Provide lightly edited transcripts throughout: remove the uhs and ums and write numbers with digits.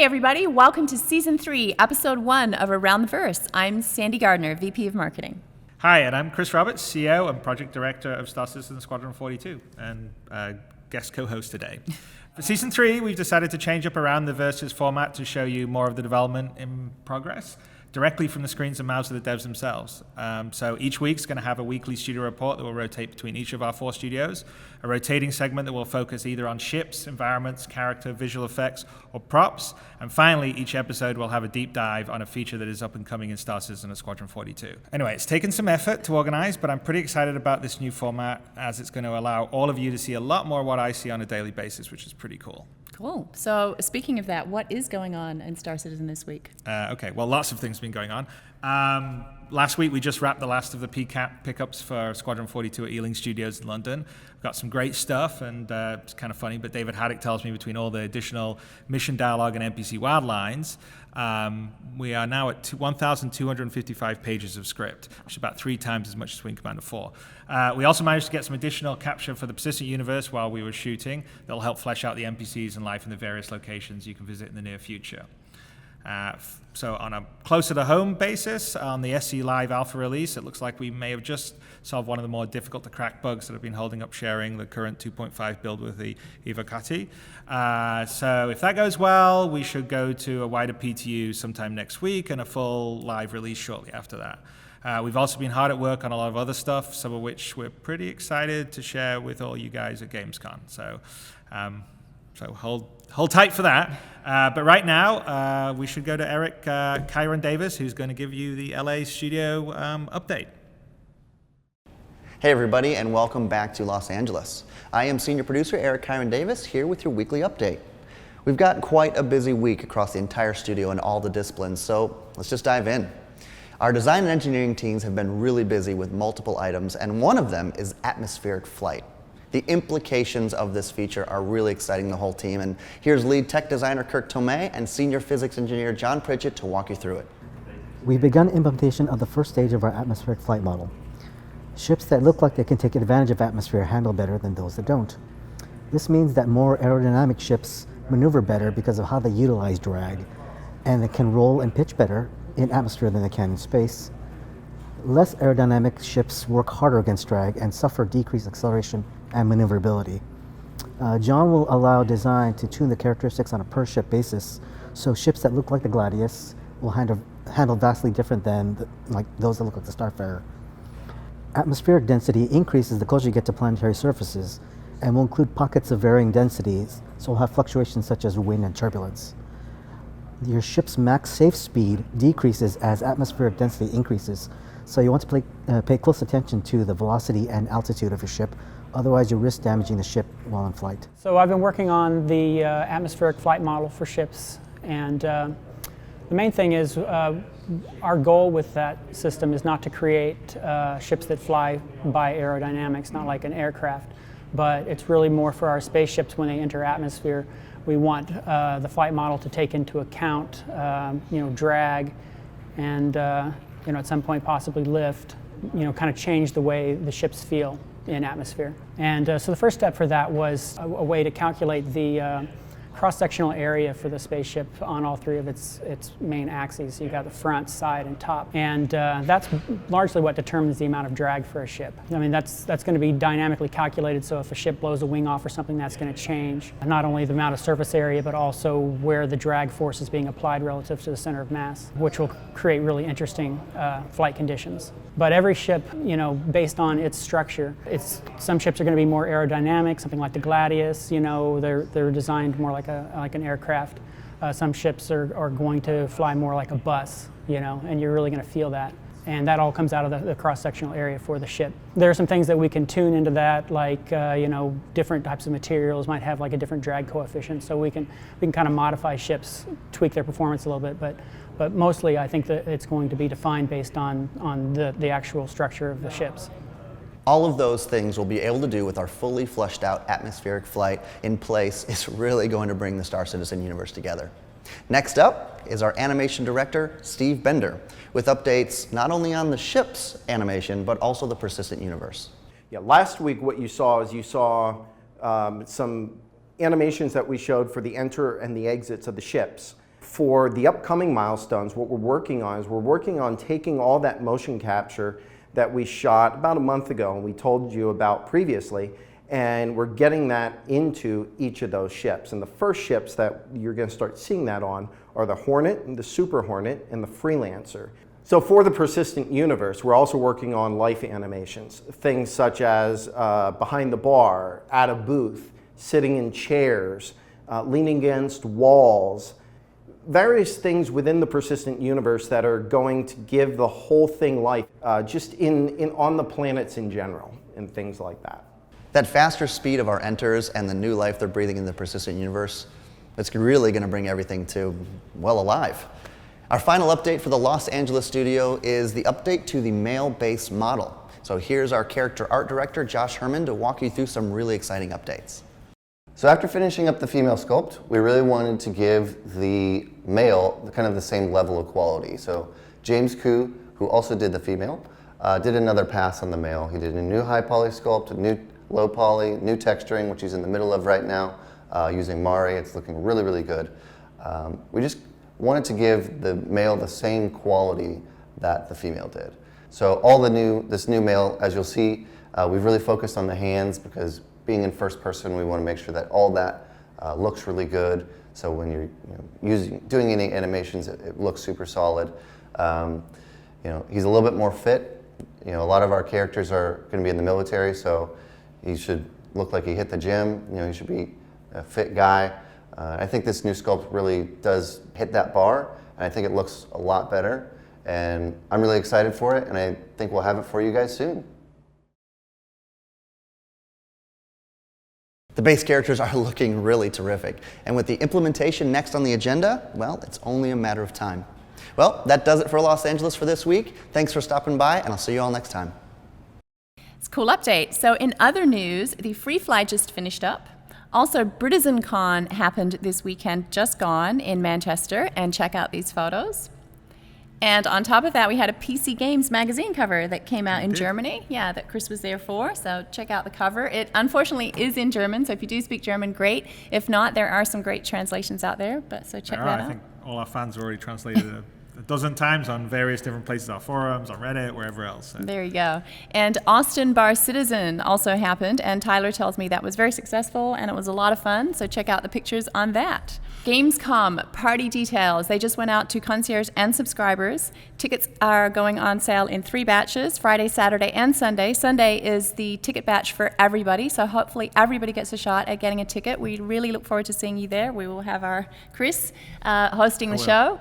Hey everybody, welcome to Season 3, Episode 1 of Around the Verse. I'm Sandy Gardner, VP of Marketing. Hi, and I'm Chris Roberts, CEO and Project Director of Star Citizen Squadron 42, and guest co-host today. For Season 3, we've decided to change up Around the Verse's format to show you more of the development in progress, directly from the screens and mouths of the devs themselves. So each week's going to have a weekly studio report that will rotate between each of our 4 studios, a rotating segment that will focus either on ships, environments, character, visual effects, or props, and finally, each episode will have a deep dive on a feature that is up and coming in Star Citizen and Squadron 42. Anyway, it's taken some effort to organize, but I'm pretty excited about this new format as it's going to allow all of you to see a lot more of what I see on a daily basis, which is pretty cool. Cool. So speaking of that, what is going on in Star Citizen this week? Okay, well, lots of things have been going on. Last week, we just wrapped the last of the PCAP pickups for Squadron 42 at Ealing Studios in London. We've got some great stuff, and it's kind of funny, but David Haddock tells me between all the additional mission dialogue and NPC wild lines, we are now at 1,255 pages of script, which is about 3 times as much as Wing Commander 4. We also managed to get some additional capture for the Persistent Universe while we were shooting. That'll help flesh out the NPCs and life in the various locations you can visit in the near future. So on a closer to home basis, on the SC Live Alpha release, it looks like we may have just solved one of the more difficult to crack bugs that have been holding up sharing the current 2.5 build with the Evocati. So if that goes well, we should go to a wider PTU sometime next week and a full live release shortly after that. We've also been hard at work on a lot of other stuff, some of which we're pretty excited to share with all you guys at Gamescom. So hold tight for that. But right now, we should go to Eric Kyron Davis, who's going to give you the LA studio update. Hey everybody, and welcome back to Los Angeles. I am senior producer Eric Kyron Davis, here with your weekly update. We've got quite a busy week across the entire studio and all the disciplines, so let's just dive in. Our design and engineering teams have been really busy with multiple items, and one of them is atmospheric flight. The implications of this feature are really exciting the whole team, and here's lead tech designer Kirk Tomei and senior physics engineer John Pritchett to walk you through it. We've begun implementation of the first stage of our atmospheric flight model. Ships that look like they can take advantage of atmosphere handle better than those that don't. This means that more aerodynamic ships maneuver better because of how they utilize drag, and they can roll and pitch better in atmosphere than they can in space. Less aerodynamic ships work harder against drag and suffer decreased acceleration and maneuverability. John will allow design to tune the characteristics on a per ship basis, so ships that look like the Gladius will handle vastly different than those that look like the Starfarer. Atmospheric density increases the closer you get to planetary surfaces and will include pockets of varying densities, so we'll have fluctuations such as wind and turbulence. Your ship's max safe speed decreases as atmospheric density increases, so you want to pay close attention to the velocity and altitude of your ship, otherwise you risk damaging the ship while in flight. So I've been working on the atmospheric flight model for ships, and the main thing is our goal with that system is not to create ships that fly by aerodynamics, not like an aircraft, but it's really more for our spaceships when they enter atmosphere. We want the flight model to take into account drag and at some point possibly lift, kind of change the way the ships feel in atmosphere. And so the first step for that was a way to calculate the cross-sectional area for the spaceship on all 3 of its main axes. So you've got the front, side, and top. And that's largely what determines the amount of drag for a ship. I mean, that's going to be dynamically calculated, so if a ship blows a wing off or something, that's going to change not only the amount of surface area, but also where the drag force is being applied relative to the center of mass, which will create really interesting flight conditions. But every ship, based on its structure, some ships are going to be more aerodynamic, something like the Gladius, they're designed more like an aircraft. Some ships are going to fly more like a bus, and you're really going to feel that. And that all comes out of the cross-sectional area for the ship. There are some things that we can tune into that, like different types of materials might have like a different drag coefficient, so we can kind of modify ships, tweak their performance a little bit, but mostly I think that it's going to be defined based on the actual structure of the ships. All of those things we'll be able to do with our fully fleshed out atmospheric flight in place is really going to bring the Star Citizen universe together. Next up is our animation director, Steve Bender, with updates not only on the ship's animation, but also the Persistent universe. Yeah, last week what you saw is some animations that we showed for the enter and the exits of the ships. for the upcoming milestones, what we're working on is we're working on taking all that motion capture that we shot about a month ago and we told you about previously, and we're getting that into each of those ships. And the first ships that you're going to start seeing that on are the Hornet, and the Super Hornet, and the Freelancer. So for the persistent universe, we're also working on life animations, things such as behind the bar, at a booth, sitting in chairs, leaning against walls, various things within the persistent universe that are going to give the whole thing life, just on the planets in general, and things like that. That faster speed of our enters and the new life they're breathing in the persistent universe, it's really going to bring everything to, well, alive. Our final update for the Los Angeles studio is the update to the male base model. So here's our character art director, Josh Herman, to walk you through some really exciting updates. So after finishing up the female sculpt, we really wanted to give the male kind of the same level of quality. So James Koo, who also did the female, did another pass on the male. He did a new high poly sculpt, a new low poly, new texturing, which he's in the middle of right now, using Mari. It's looking really, really good. We just wanted to give the male the same quality that the female did. So this new male, as you'll see, we've really focused on the hands because being in first person, we want to make sure that all that looks really good. So when you're doing any animations, it looks super solid. He's a little bit more fit. A lot of our characters are going to be in the military, so he should look like he hit the gym. He should be a fit guy. I think this new sculpt really does hit that bar, and I think it looks a lot better. And I'm really excited for it, and I think we'll have it for you guys soon. The base characters are looking really terrific. And with the implementation next on the agenda, well, it's only a matter of time. Well, that does it for Los Angeles for this week. Thanks for stopping by, and I'll see you all next time. It's a cool update. So in other news, the Free Fly just finished up. Also, BritizenCon happened this weekend, just gone, in Manchester, and check out these photos. And on top of that, we had a PC Games magazine cover that came out in Germany. Yeah, that Chris was there for, so check out the cover. It unfortunately is in German, so if you do speak German, great. If not, there are some great translations out there, so check that out. I think all our fans have already translated it a dozen times on various different places, our forums, on Reddit, wherever else. So. There you go. And Austin Bar Citizen also happened, and Tyler tells me that was very successful and it was a lot of fun, so check out the pictures on that. Gamescom party details. They just went out to concierge and subscribers. Tickets are going on sale in 3 batches, Friday, Saturday, and Sunday. Sunday is the ticket batch for everybody, so hopefully everybody gets a shot at getting a ticket. We really look forward to seeing you there. We will have our Chris hosting the show.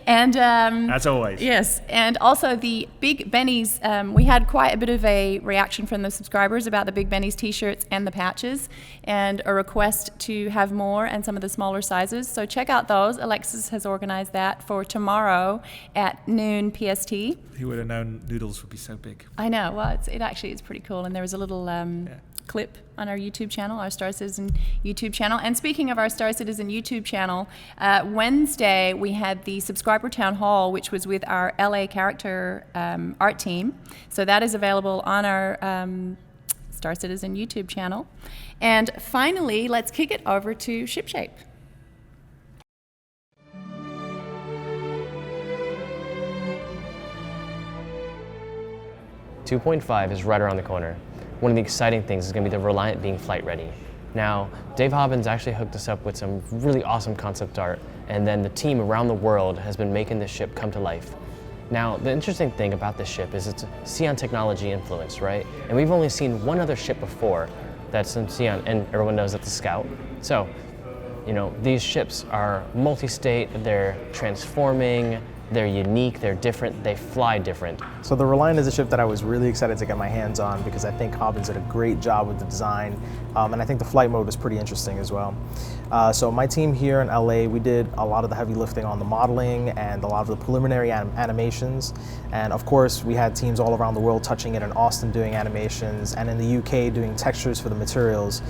And as always. Yes, and also the Big Benny's, we had quite a bit of a reaction from the subscribers about the Big Benny's t-shirts and the patches, and a request to have more and some of the smaller sizes. So check out those. Alexis has organized that for tomorrow at noon PST. Who would have known noodles would be so big? I know. Well, it actually is pretty cool. And there was a little clip on our YouTube channel, our Star Citizen YouTube channel. And speaking of our Star Citizen YouTube channel, Wednesday we had the subscriber town hall, which was with our LA character art team. So that is available on our Star Citizen YouTube channel. And finally, let's kick it over to ShipShape. 2.5 is right around the corner. One of the exciting things is going to be the Reliant being flight ready. Now, Dave Hobbins actually hooked us up with some really awesome concept art, and then the team around the world has been making this ship come to life. Now, the interesting thing about this ship is it's Xeon technology influenced, right? And we've only seen one other ship before that's in Xeon, and everyone knows that's the Scout. So, these ships are multi-state, they're transforming, they're unique, they're different, they fly different. So the Reliant is a ship that I was really excited to get my hands on because I think Hobbins did a great job with the design, and I think the flight mode was pretty interesting as well. So my team here in LA, we did a lot of the heavy lifting on the modeling and a lot of the preliminary animations. And of course, we had teams all around the world touching it, in Austin doing animations, and in the UK doing textures for the materials.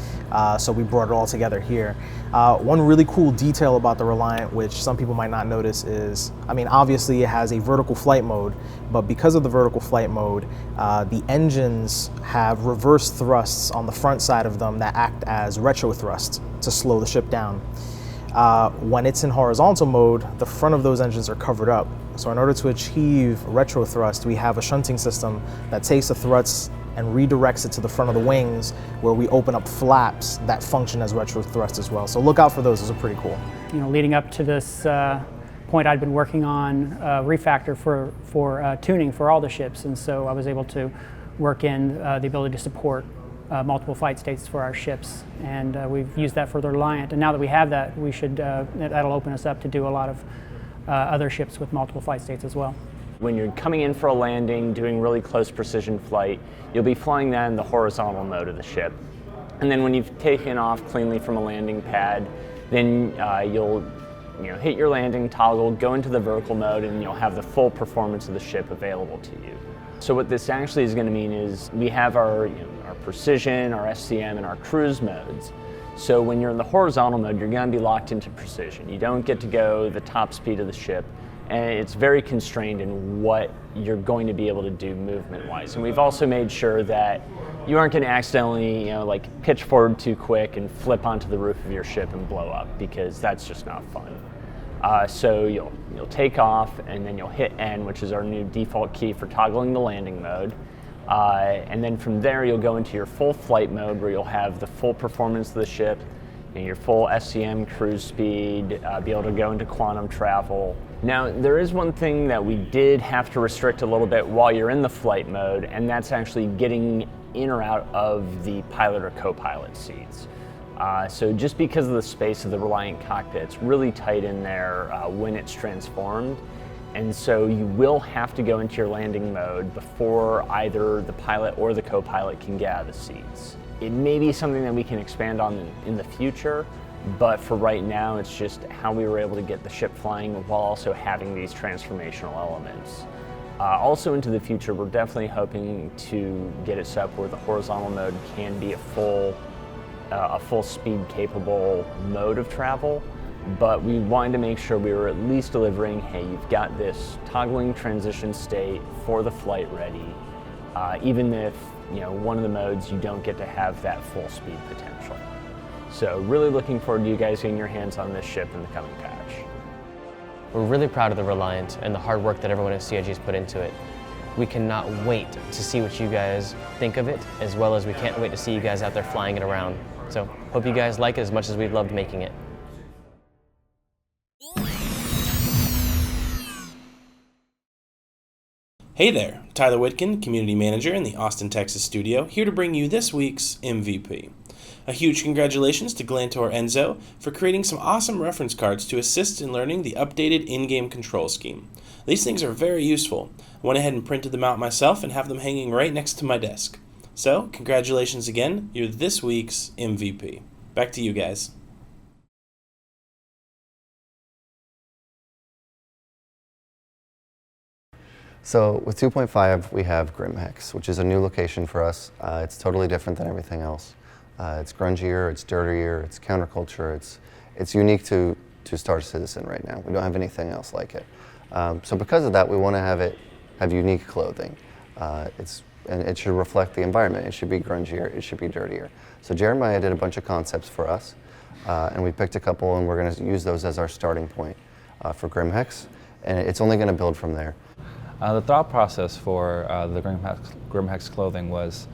So we brought it all together here. One really cool detail about the Reliant, which some people might not notice, is, obviously it has a vertical flight mode, but because of the vertical flight mode, the engines have reverse thrusts on the front side of them that act as retro thrust to slow the ship down. When it's in horizontal mode, the front of those engines are covered up. So in order to achieve retro thrust, we have a shunting system that takes the thrusts and redirects it to the front of the wings, where we open up flaps that function as retro thrust as well. So look out for those, those are pretty cool. You know, leading up to this point, I'd been working on refactor for tuning for all the ships, and so I was able to work in the ability to support multiple flight states for our ships, and we've used that for the Reliant. And now that we have that, we should that'll open us up to do a lot of other ships with multiple flight states as well. When you're coming in for a landing, doing really close precision flight, you'll be flying that in the horizontal mode of the ship. And then when you've taken off cleanly from a landing pad, then you'll hit your landing toggle, go into the vertical mode, and you'll have the full performance of the ship available to you. So what this actually is going to mean is we have our precision, our SCM, and our cruise modes. So when you're in the horizontal mode, you're going to be locked into precision. You don't get to go the top speed of the ship, and it's very constrained in what you're going to be able to do movement-wise. And we've also made sure that you aren't going to accidentally, pitch forward too quick and flip onto the roof of your ship and blow up, because that's just not fun. So you'll take off, and then you'll hit N, which is our new default key for toggling the landing mode. And then from there, you'll go into your full flight mode, where you'll have the full performance of the ship, your full SCM cruise speed, be able to go into quantum travel. Now, there is one thing that we did have to restrict a little bit while you're in the flight mode, and that's actually getting in or out of the pilot or co-pilot seats. So just because of the space of the Reliant cockpit, it's really tight in there when it's transformed. And so you will have to go into your landing mode before either the pilot or the co-pilot can get out of the seats. It may be something that we can expand on in the future, but for right now, it's just how we were able to get the ship flying while also having these transformational elements. Also into the future, we're definitely hoping to get it set up where the horizontal mode can be a full speed capable mode of travel, but we wanted to make sure we were at least delivering, hey, you've got this toggling transition state for the flight ready, even if one of the modes you don't get to have that full speed potential. So really looking forward to you guys getting your hands on this ship in the coming patch. We're really proud of the Reliant and the hard work that everyone at CIG has put into it. We cannot wait to see what you guys think of it, as well as we can't wait to see you guys out there flying it around. So hope you guys like it as much as we loved making it. Hey there, Tyler Witkin, Community Manager in the Austin, Texas studio, here to bring you this week's MVP. A huge congratulations to Glantor Enzo for creating some awesome reference cards to assist in learning the updated in-game control scheme. These things are very useful. I went ahead and printed them out myself and have them hanging right next to my desk. So, congratulations again, you're this week's MVP. Back to you guys. So with 2.5, we have GrimHex, which is a new location for us. It's totally different than everything else. It's grungier, it's dirtier, it's counterculture, it's unique to Star Citizen right now. We don't have anything else like it. So because of that, we want to have unique clothing. And it should reflect the environment. It should be grungier, it should be dirtier. So Jeremiah did a bunch of concepts for us, and we picked a couple, and we're going to use those as our starting point for GrimHex, and it's only going to build from there. The thought process for the GrimHex clothing was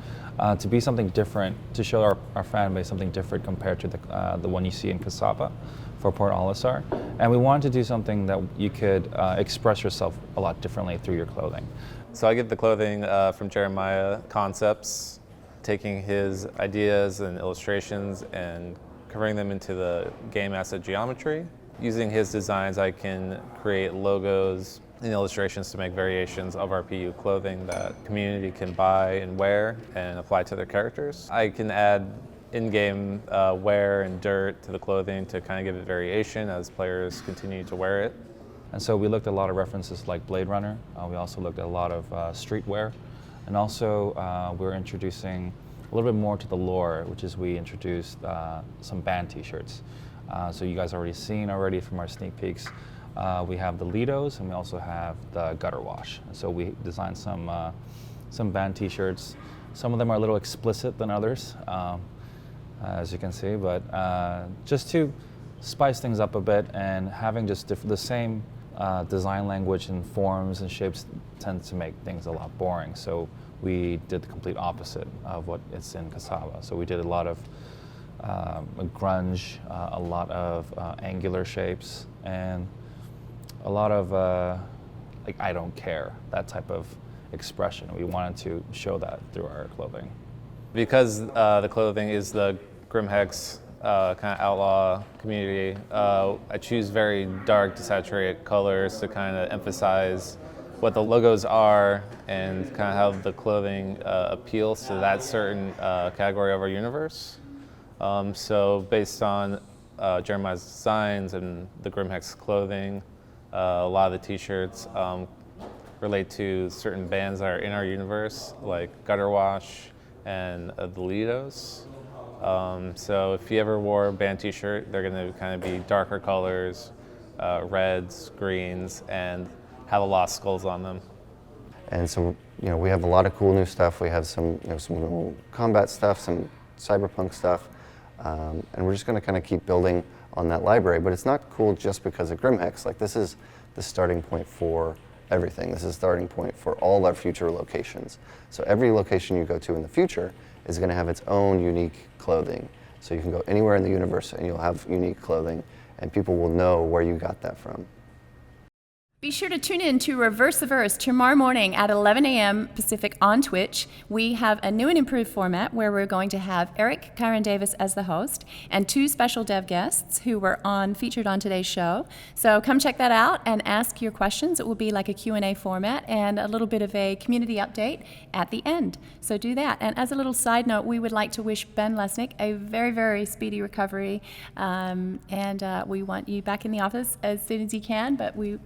to be something different, to show our fan base something different compared to the one you see in Kasapa for Port Olisar. And we wanted to do something that you could express yourself a lot differently through your clothing. So I get the clothing from Jeremiah Concepts, taking his ideas and illustrations and converting them into the game asset geometry. Using his designs, I can create logos and illustrations to make variations of our PU clothing that community can buy and wear and apply to their characters. I can add in-game wear and dirt to the clothing to kind of give it variation as players continue to wear it. And so we looked at a lot of references like Blade Runner. We also looked at a lot of streetwear. And also we're introducing a little bit more to the lore, which is we introduced some band t-shirts. So you guys already seen from our sneak peeks. We have the Lidos, and we also have the Gutter Wash. And so we designed some band t-shirts. Some of them are a little explicit than others, as you can see, but just to spice things up a bit, and having just the same design language and forms and shapes tends to make things a lot boring. So we did the complete opposite of what is in Cassava. So we did a lot of grunge, a lot of angular shapes, and a lot of like I don't care, that type of expression. We wanted to show that through our clothing. Because the clothing is the GrimHex kind of outlaw community, I choose very dark, desaturated colors to kind of emphasize what the logos are and kind of how the clothing appeals to that certain category of our universe. So based on Jeremiah's designs and the GrimHex clothing, a lot of the t-shirts relate to certain bands that are in our universe, like Gutter Wash and the Lidos. So if you ever wore a band t-shirt, they're going to kind of be darker colors, reds, greens, and have a lot of skulls on them. And so, we have a lot of cool new stuff. We have some, some cool combat stuff, some cyberpunk stuff, and we're just going to kind of keep building on that library. But it's not cool just because of GrimHex. Like, this is the starting point for everything. This is the starting point for all our future locations. So every location you go to in the future is going to have its own unique clothing. So you can go anywhere in the universe and you'll have unique clothing, and people will know where you got that from. Be sure to tune in to Reverse the Verse tomorrow morning at 11 a.m. Pacific on Twitch. We have a new and improved format where we're going to have Eric Kyron Davis as the host and 2 special dev guests who were featured on today's show. So come check that out and ask your questions. It will be like a Q&A format and a little bit of a community update at the end. So do that. And as a little side note, we would like to wish Ben Lesnick a very, very speedy recovery. And we want you back in the office as soon as you can, but we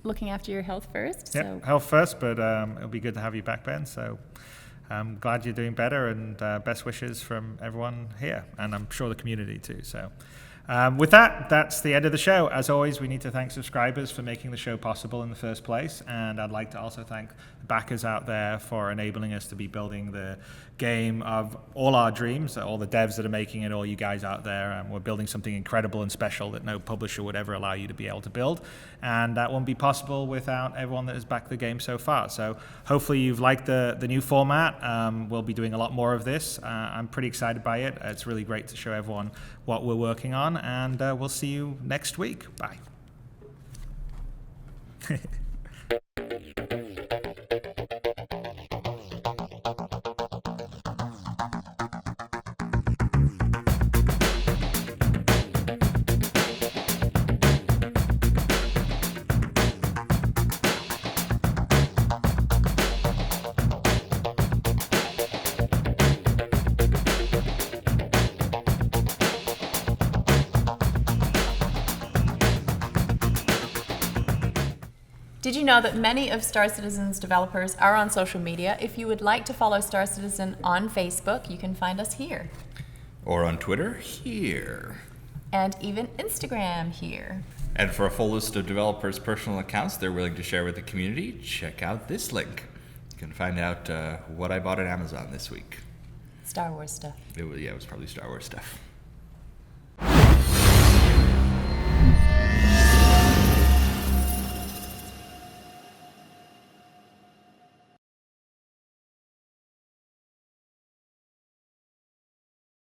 looking after your health first. Yep, So. health first, but it'll be good to have you back, Ben. So I'm glad you're doing better, and best wishes from everyone here, and I'm sure the community too. So with that, that's the end of the show. As always, we need to thank subscribers for making the show possible in the first place, and I'd like to also thank the backers out there for enabling us to be building the game of all our dreams, all the devs that are making it, all you guys out there. And we're building something incredible and special that no publisher would ever allow you to be able to build, and that won't be possible without everyone that has backed the game so far. So hopefully you've liked the new format. We'll be doing a lot more of this. I'm pretty excited by it. It's really great to show everyone what we're working on, and we'll see you next week. Bye. Did you know that many of Star Citizen's developers are on social media? If you would like to follow Star Citizen on Facebook, you can find us here. Or on Twitter, here. And even Instagram here. And for a full list of developers' personal accounts they're willing to share with the community, check out this link. You can find out what I bought at Amazon this week. Star Wars stuff. It was probably Star Wars stuff.